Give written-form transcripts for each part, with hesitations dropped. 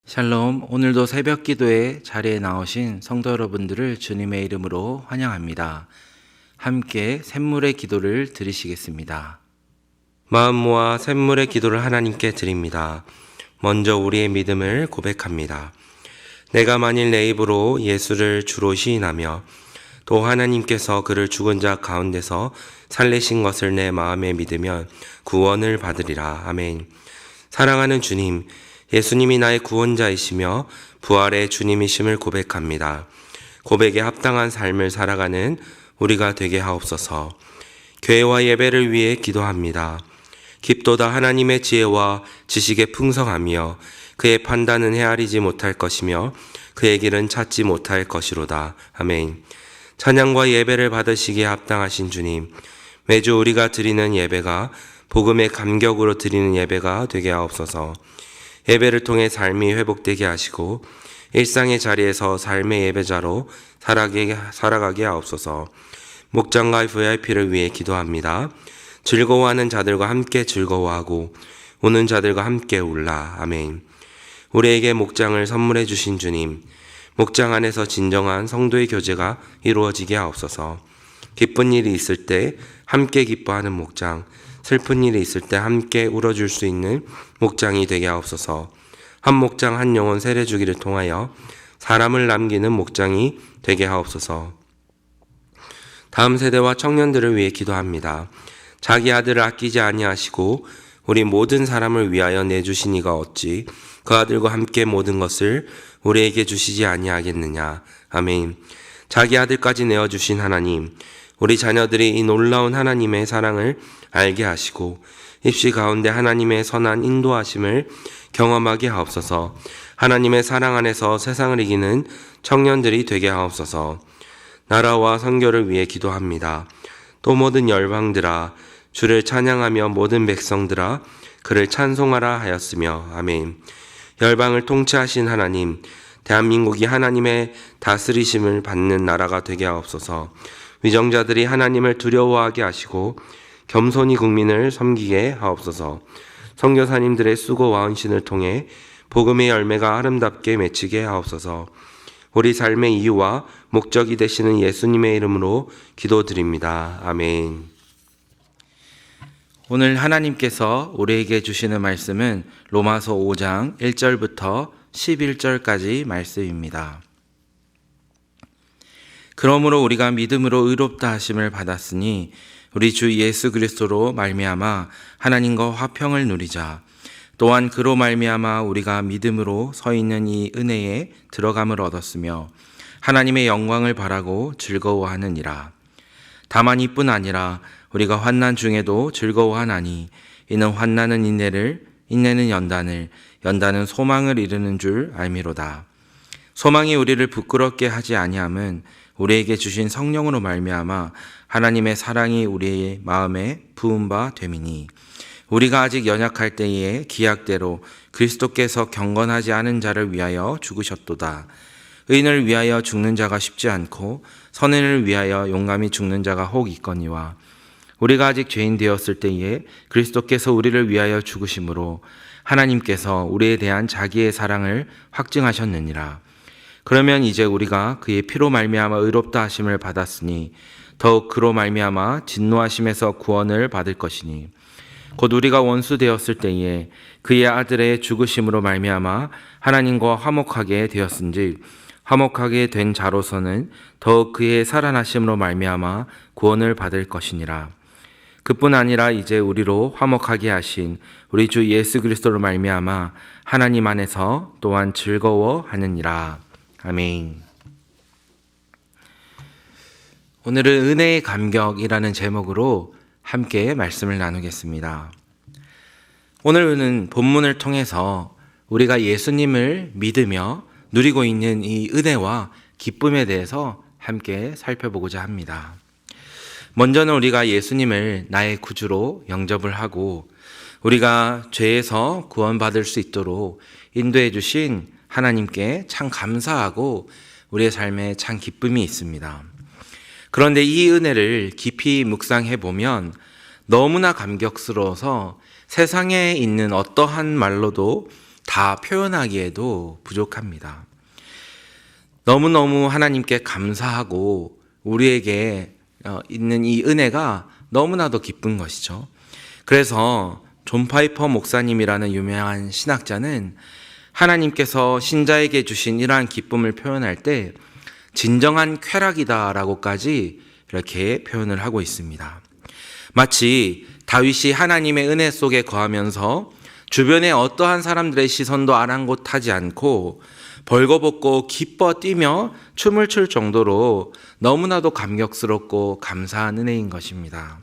샬롬, 오늘도 새벽 기도의 자리에 나오신 성도 여러분들을 주님의 이름으로 환영합니다. 함께 샘물의 기도를 드리시겠습니다. 마음 모아 샘물의 기도를 하나님께 드립니다. 먼저 우리의 믿음을 고백합니다. 내가 만일 내 입으로 예수를 주로 시인하며 또 하나님께서 그를 죽은 자 가운데서 살리신 것을 내 마음에 믿으면 구원을 받으리라. 아멘. 사랑하는 주님, 예수님이 나의 구원자이시며 부활의 주님이심을 고백합니다. 고백에 합당한 삶을 살아가는 우리가 되게 하옵소서. 교회와 예배를 위해 기도합니다. 깊도다 하나님의 지혜와 지식에 풍성하며 그의 판단은 헤아리지 못할 것이며 그의 길은 찾지 못할 것이로다. 아멘. 찬양과 예배를 받으시기에 합당하신 주님, 매주 우리가 드리는 예배가 복음의 감격으로 드리는 예배가 되게 하옵소서. 예배를 통해 삶이 회복되게 하시고 일상의 자리에서 삶의 예배자로 살아가게 하옵소서. 목장과 VIP를 위해 기도합니다. 즐거워하는 자들과 함께 즐거워하고 우는 자들과 함께 울라. 아멘. 우리에게 목장을 선물해 주신 주님, 목장 안에서 진정한 성도의 교제가 이루어지게 하옵소서. 기쁜 일이 있을 때 함께 기뻐하는 목장, 슬픈 일이 있을 때 함께 울어줄 수 있는 목장이 되게 하옵소서. 한 목장 한 영혼 세례주기를 통하여 사람을 남기는 목장이 되게 하옵소서. 다음 세대와 청년들을 위해 기도합니다. 자기 아들을 아끼지 아니하시고 우리 모든 사람을 위하여 내주신 이가 어찌 그 아들과 함께 모든 것을 우리에게 주시지 아니하겠느냐. 아멘. 자기 아들까지 내어주신 하나님, 우리 자녀들이 이 놀라운 하나님의 사랑을 알게 하시고 입시 가운데 하나님의 선한 인도하심을 경험하게 하옵소서. 하나님의 사랑 안에서 세상을 이기는 청년들이 되게 하옵소서. 나라와 선교를 위해 기도합니다. 또 모든 열방들아 주를 찬양하며 모든 백성들아 그를 찬송하라 하였으며. 아멘. 열방을 통치하신 하나님, 대한민국이 하나님의 다스리심을 받는 나라가 되게 하옵소서. 위정자들이 하나님을 두려워하게 하시고 겸손히 국민을 섬기게 하옵소서. 선교사님들의 수고와 헌신을 통해 복음의 열매가 아름답게 맺히게 하옵소서. 우리 삶의 이유와 목적이 되시는 예수님의 이름으로 기도드립니다. 아멘. 오늘 하나님께서 우리에게 주시는 말씀은 로마서 5장 1절부터 11절까지 말씀입니다. 그러므로 우리가 믿음으로 의롭다 하심을 받았으니 우리 주 예수 그리스도로 말미암아 하나님과 화평을 누리자. 또한 그로 말미암아 우리가 믿음으로 서 있는 이 은혜에 들어감을 얻었으며 하나님의 영광을 바라고 즐거워하느니라. 다만 이뿐 아니라 우리가 환난 중에도 즐거워하나니 이는 환난은 인내를, 인내는 연단을, 연단은 소망을 이루는 줄 알미로다. 소망이 우리를 부끄럽게 하지 아니함은 우리에게 주신 성령으로 말미암아 하나님의 사랑이 우리의 마음에 부은 바 됨이니 우리가 아직 연약할 때에 기약대로 그리스도께서 경건하지 않은 자를 위하여 죽으셨도다. 의인을 위하여 죽는 자가 쉽지 않고 선인을 위하여 용감히 죽는 자가 혹 있거니와 우리가 아직 죄인 되었을 때에 그리스도께서 우리를 위하여 죽으심으로 하나님께서 우리에 대한 자기의 사랑을 확증하셨느니라. 그러면 이제 우리가 그의 피로 말미암아 의롭다 하심을 받았으니 더욱 그로 말미암아 진노하심에서 구원을 받을 것이니 곧 우리가 원수 되었을 때에 그의 아들의 죽으심으로 말미암아 하나님과 화목하게 되었은즉 화목하게 된 자로서는 더욱 그의 살아나심으로 말미암아 구원을 받을 것이니라. 그뿐 아니라 이제 우리로 화목하게 하신 우리 주 예수 그리스도로 말미암아 하나님 안에서 또한 즐거워하느니라. 아멘. 오늘은 은혜의 감격이라는 제목으로 함께 말씀을 나누겠습니다. 오늘은 본문을 통해서 우리가 예수님을 믿으며 누리고 있는 이 은혜와 기쁨에 대해서 함께 살펴보고자 합니다. 먼저는 우리가 예수님을 나의 구주로 영접을 하고 우리가 죄에서 구원받을 수 있도록 인도해 주신 하나님께 참 감사하고 우리의 삶에 참 기쁨이 있습니다. 그런데 이 은혜를 깊이 묵상해 보면 너무나 감격스러워서 세상에 있는 어떠한 말로도 다 표현하기에도 부족합니다. 너무너무 하나님께 감사하고 우리에게 있는 이 은혜가 너무나도 기쁜 것이죠. 그래서 존 파이퍼 목사님이라는 유명한 신학자는 하나님께서 신자에게 주신 이러한 기쁨을 표현할 때 진정한 쾌락이다라고까지 이렇게 표현을 하고 있습니다. 마치 다윗이 하나님의 은혜 속에 거하면서 주변에 어떠한 사람들의 시선도 아랑곳하지 않고 벌거벗고 기뻐 뛰며 춤을 출 정도로 너무나도 감격스럽고 감사한 은혜인 것입니다.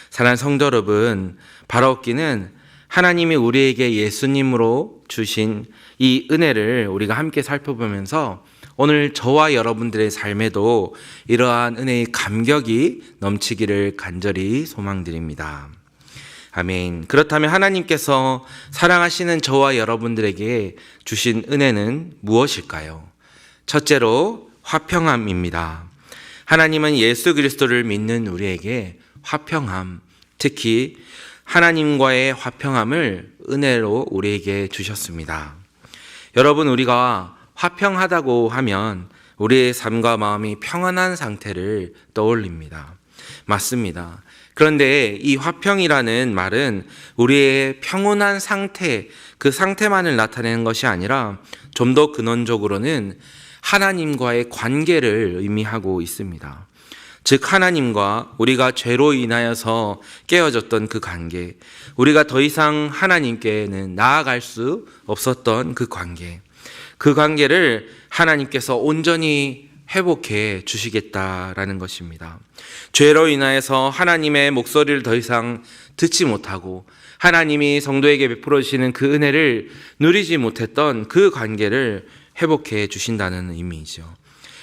사랑하는 성도 여러분, 바라옵기는 하나님이 우리에게 예수님으로 주신 이 은혜를 우리가 함께 살펴보면서 오늘 저와 여러분들의 삶에도 이러한 은혜의 감격이 넘치기를 간절히 소망드립니다. 아멘. 그렇다면 하나님께서 사랑하시는 저와 여러분들에게 주신 은혜는 무엇일까요? 첫째로 화평함입니다. 하나님은 예수 그리스도를 믿는 우리에게 화평함, 특히 하나님과의 화평함을 은혜로 우리에게 주셨습니다. 여러분, 우리가 화평하다고 하면 우리의 삶과 마음이 평안한 상태를 떠올립니다. 맞습니다. 그런데 이 화평이라는 말은 우리의 평온한 상태, 그 상태만을 나타내는 것이 아니라 좀 더 근원적으로는 하나님과의 관계를 의미하고 있습니다. 즉 하나님과 우리가 죄로 인하여서 깨어졌던 그 관계, 우리가 더 이상 하나님께는 나아갈 수 없었던 그 관계, 그 관계를 하나님께서 온전히 회복해 주시겠다라는 것입니다. 죄로 인하여서 하나님의 목소리를 더 이상 듣지 못하고 하나님이 성도에게 베풀어 주시는 그 은혜를 누리지 못했던 그 관계를 회복해 주신다는 의미이죠.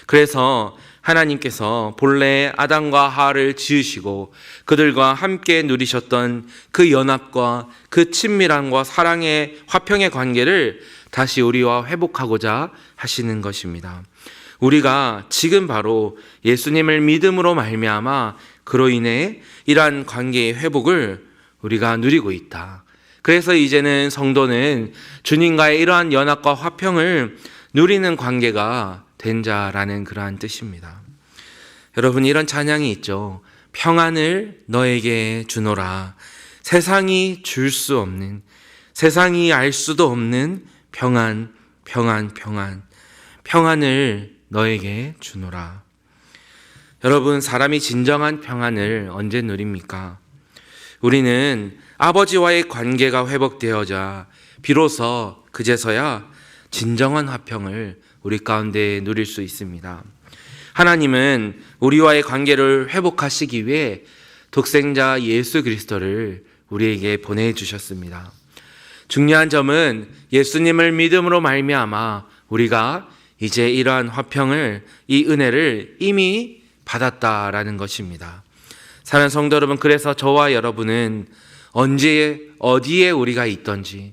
그래서 하나님께서 본래 아담과 하와를 지으시고 그들과 함께 누리셨던 그 연합과 그 친밀함과 사랑의 화평의 관계를 다시 우리와 회복하고자 하시는 것입니다. 우리가 지금 바로 예수님을 믿음으로 말미암아 그로 인해 이러한 관계의 회복을 우리가 누리고 있다. 그래서 이제는 성도는 주님과의 이러한 연합과 화평을 누리는 관계가 된 자라는 그러한 뜻입니다. 여러분, 이런 찬양이 있죠. 평안을 너에게 주노라. 세상이 줄 수 없는, 세상이 알 수도 없는 평안, 평안, 평안. 평안을 너에게 주노라. 여러분, 사람이 진정한 평안을 언제 누립니까? 우리는 아버지와의 관계가 회복되어자 비로소 그제서야 진정한 화평을 우리 가운데 누릴 수 있습니다. 하나님은 우리와의 관계를 회복하시기 위해 독생자 예수 그리스도를 우리에게 보내주셨습니다. 중요한 점은 예수님을 믿음으로 말미암아 우리가 이제 이러한 화평을, 이 은혜를 이미 받았다라는 것입니다. 사랑하는 성도 여러분, 그래서 저와 여러분은 언제 어디에 우리가 있든지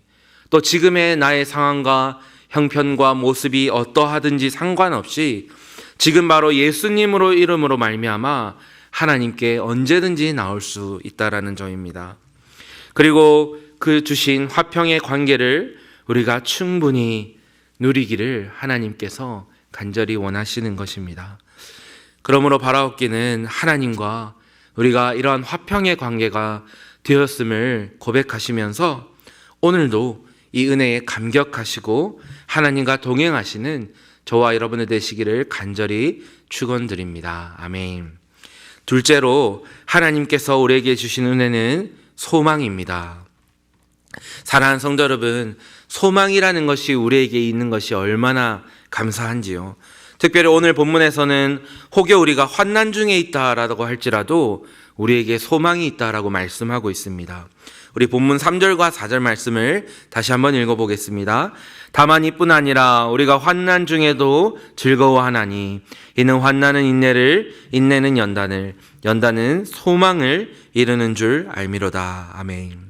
또 지금의 나의 상황과 형편과 모습이 어떠하든지 상관없이 지금 바로 예수님으로 이름으로 말미암아 하나님께 언제든지 나올 수 있다라는 점입니다. 그리고 그 주신 화평의 관계를 우리가 충분히 누리기를 하나님께서 간절히 원하시는 것입니다. 그러므로 바라옵기는 하나님과 우리가 이러한 화평의 관계가 되었음을 고백하시면서 오늘도 이 은혜에 감격하시고 하나님과 동행하시는 저와 여러분의 되시기를 간절히 축원드립니다. 아멘. 둘째로 하나님께서 우리에게 주신 은혜는 소망입니다. 사랑하는 성도 여러분, 소망이라는 것이 우리에게 있는 것이 얼마나 감사한지요. 특별히 오늘 본문에서는 혹여 우리가 환난 중에 있다라고 할지라도 우리에게 소망이 있다라고 말씀하고 있습니다. 우리 본문 3절과 4절 말씀을 다시 한번 읽어보겠습니다. 다만 이뿐 아니라 우리가 환난 중에도 즐거워하나니 이는 환난은 인내를, 인내는 연단을, 연단은 소망을 이루는 줄 알미로다. 아멘.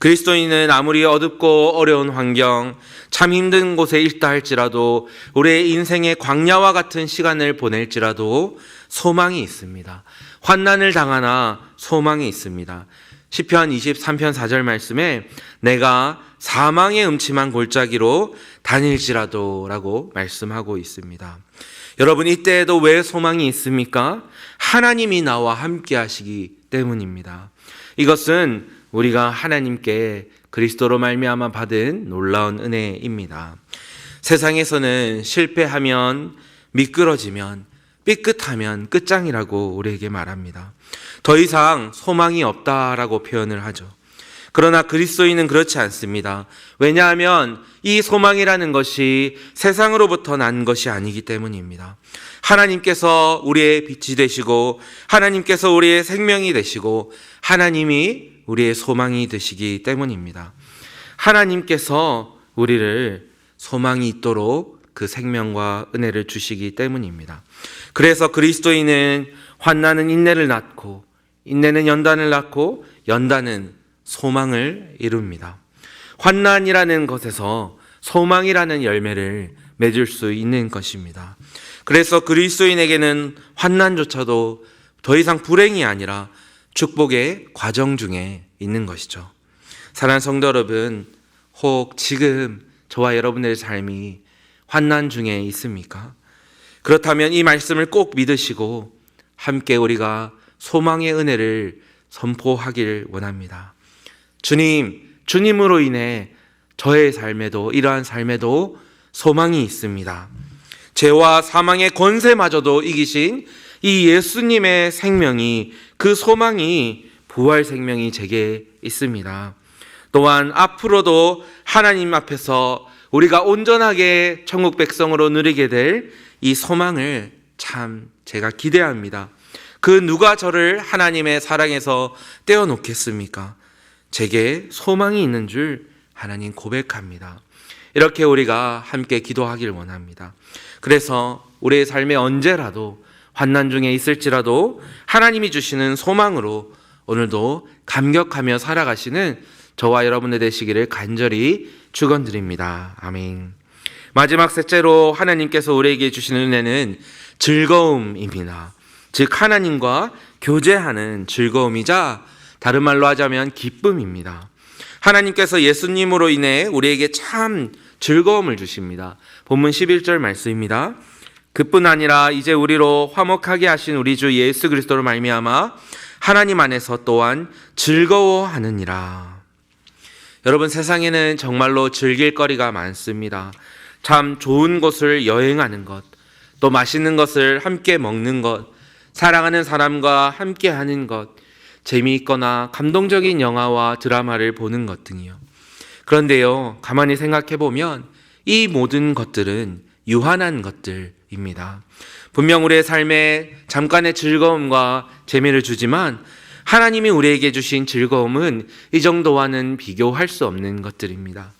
그리스도인은 아무리 어둡고 어려운 환경, 참 힘든 곳에 있다 할지라도 우리의 인생의 광야와 같은 시간을 보낼지라도 소망이 있습니다. 환난을 당하나 소망이 있습니다. 시편 23편 4절 말씀에 내가 사망의 음침한 골짜기로 다닐지라도 라고 말씀하고 있습니다. 여러분, 이때에도 왜 소망이 있습니까? 하나님이 나와 함께 하시기 때문입니다. 이것은 우리가 하나님께 그리스도로 말미암아 받은 놀라운 은혜입니다. 세상에서는 실패하면, 미끄러지면, 삐끗하면 끝장이라고 우리에게 말합니다. 더 이상 소망이 없다라고 표현을 하죠. 그러나 그리스도인은 그렇지 않습니다. 왜냐하면 이 소망이라는 것이 세상으로부터 난 것이 아니기 때문입니다. 하나님께서 우리의 빛이 되시고 하나님께서 우리의 생명이 되시고 하나님이 우리의 소망이 되시기 때문입니다. 하나님께서 우리를 소망이 있도록 그 생명과 은혜를 주시기 때문입니다. 그래서 그리스도인은 환난은 인내를 낳고 인내는 연단을 낳고 연단은 소망을 이룹니다. 환난이라는 것에서 소망이라는 열매를 맺을 수 있는 것입니다. 그래서 그리스도인에게는 환난조차도 더 이상 불행이 아니라 축복의 과정 중에 있는 것이죠. 사랑하는 성도 여러분, 혹 지금 저와 여러분의 삶이 환난 중에 있습니까? 그렇다면 이 말씀을 꼭 믿으시고 함께 우리가 소망의 은혜를 선포하길 원합니다. 주님으로 인해 저의 삶에도, 이러한 삶에도 소망이 있습니다. 죄와 사망의 권세마저도 이기신 이 예수님의 생명이, 그 소망이, 부활 생명이 제게 있습니다. 또한 앞으로도 하나님 앞에서 우리가 온전하게 천국 백성으로 누리게 될 이 소망을 참 제가 기대합니다. 그 누가 저를 하나님의 사랑에서 떼어놓겠습니까? 제게 소망이 있는 줄 하나님 고백합니다. 이렇게 우리가 함께 기도하길 원합니다. 그래서 우리의 삶에 언제라도 환난 중에 있을지라도 하나님이 주시는 소망으로 오늘도 감격하며 살아가시는 저와 여러분들 되시기를 간절히 축원드립니다. 아멘. 마지막 셋째로 하나님께서 우리에게 주시는 은혜는 즐거움입니다. 즉 하나님과 교제하는 즐거움이자 다른 말로 하자면 기쁨입니다. 하나님께서 예수님으로 인해 우리에게 참 즐거움을 주십니다. 본문 11절 말씀입니다. 그뿐 아니라 이제 우리로 화목하게 하신 우리 주 예수 그리스도로 말미암아 하나님 안에서 또한 즐거워하느니라. 여러분, 세상에는 정말로 즐길 거리가 많습니다. 참 좋은 곳을 여행하는 것, 또 맛있는 것을 함께 먹는 것, 사랑하는 사람과 함께 하는 것, 재미있거나 감동적인 영화와 드라마를 보는 것 등이요. 그런데요, 가만히 생각해 보면 이 모든 것들은 유한한 것들입니다. 분명 우리의 삶에 잠깐의 즐거움과 재미를 주지만 하나님이 우리에게 주신 즐거움은 이 정도와는 비교할 수 없는 것들입니다.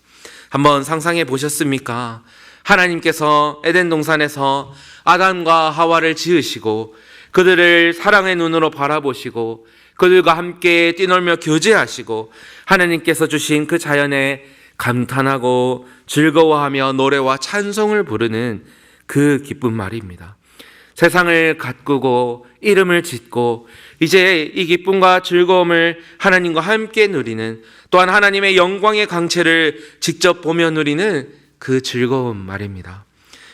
한번 상상해 보셨습니까? 하나님께서 에덴 동산에서 아담과 하와를 지으시고 그들을 사랑의 눈으로 바라보시고 그들과 함께 뛰놀며 교제하시고 하나님께서 주신 그 자연에 감탄하고 즐거워하며 노래와 찬송을 부르는 그 기쁜 말입니다. 세상을 가꾸고 이름을 짓고 이제 이 기쁨과 즐거움을 하나님과 함께 누리는, 또한 하나님의 영광의 강체를 직접 보며 누리는 그 즐거움 말입니다.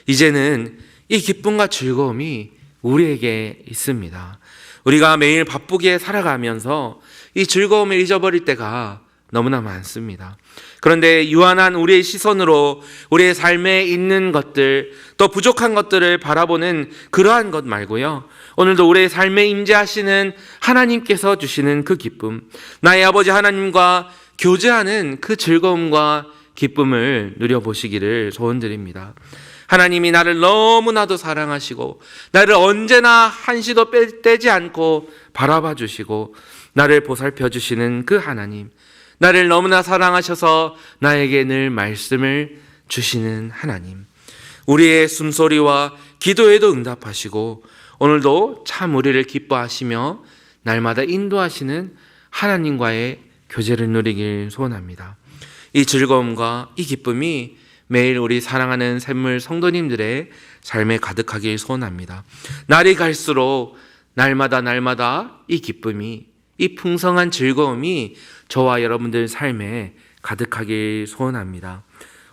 이제는 이 기쁨과 즐거움이 우리에게 있습니다. 우리가 매일 바쁘게 살아가면서 이 즐거움을 잊어버릴 때가 너무나 많습니다. 그런데 유한한 우리의 시선으로 우리의 삶에 있는 것들, 또 부족한 것들을 바라보는 그러한 것 말고요, 오늘도 우리의 삶에 임재하시는 하나님께서 주시는 그 기쁨, 나의 아버지 하나님과 교제하는 그 즐거움과 기쁨을 누려보시기를 소원드립니다. 하나님이 나를 너무나도 사랑하시고 나를 언제나 한시도 떼지 않고 바라봐 주시고 나를 보살펴 주시는 그 하나님, 나를 너무나 사랑하셔서 나에게 늘 말씀을 주시는 하나님, 우리의 숨소리와 기도에도 응답하시고 오늘도 참 우리를 기뻐하시며 날마다 인도하시는 하나님과의 교제를 누리길 소원합니다. 이 즐거움과 이 기쁨이 매일 우리 사랑하는 샘물 성도님들의 삶에 가득하길 소원합니다. 날이 갈수록 날마다 이 기쁨이, 이 풍성한 즐거움이 저와 여러분들 삶에 가득하길 소원합니다.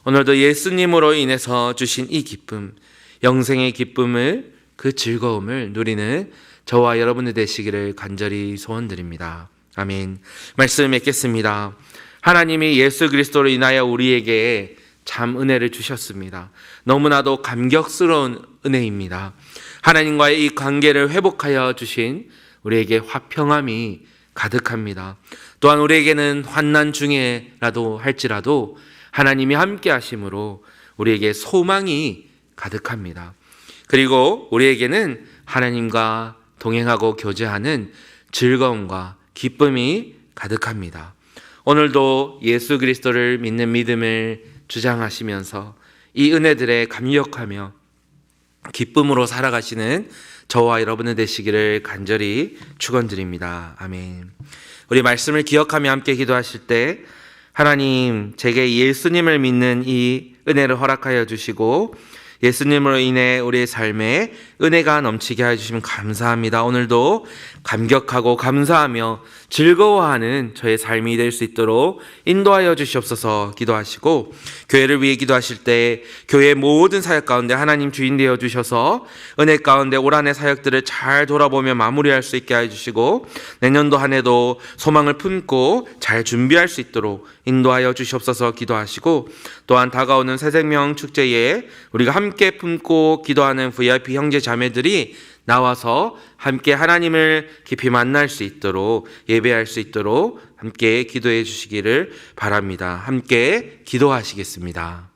오늘도 예수님으로 인해서 주신 이 기쁨, 영생의 기쁨을, 그 즐거움을 누리는 저와 여러분들 되시기를 간절히 소원드립니다. 아멘. 말씀 맺겠습니다. 하나님이 예수 그리스도로 인하여 우리에게 참 은혜를 주셨습니다. 너무나도 감격스러운 은혜입니다. 하나님과의 이 관계를 회복하여 주신 우리에게 화평함이 가득합니다. 또한 우리에게는 환난 중에라도 할지라도 하나님이 함께 하심으로 우리에게 소망이 가득합니다. 그리고 우리에게는 하나님과 동행하고 교제하는 즐거움과 기쁨이 가득합니다. 오늘도 예수 그리스도를 믿는 믿음을 주장하시면서 이 은혜들에 감격하며 기쁨으로 살아가시는 저와 여러분들 되시기를 간절히 축원드립니다. 아멘. 우리 말씀을 기억하며 함께 기도하실 때 하나님, 제게 예수님을 믿는 이 은혜를 허락하여 주시고 예수님으로 인해 우리의 삶에 은혜가 넘치게 해주시면 감사합니다. 오늘도 감격하고 감사하며 즐거워하는 저의 삶이 될 수 있도록 인도하여 주시옵소서. 기도하시고 교회를 위해 기도하실 때 교회의 모든 사역 가운데 하나님 주인 되어 주셔서 은혜 가운데 올 한 해 사역들을 잘 돌아보며 마무리할 수 있게 해주시고 내년도 한 해도 소망을 품고 잘 준비할 수 있도록 인도하여 주시옵소서. 기도하시고 또한 다가오는 새생명 축제에 우리가 함께 품고 기도하는 VIP 형제 자매들이 나와서 함께 하나님을 깊이 만날 수 있도록 예배할 수 있도록 함께 기도해 주시기를 바랍니다. 함께 기도하시겠습니다.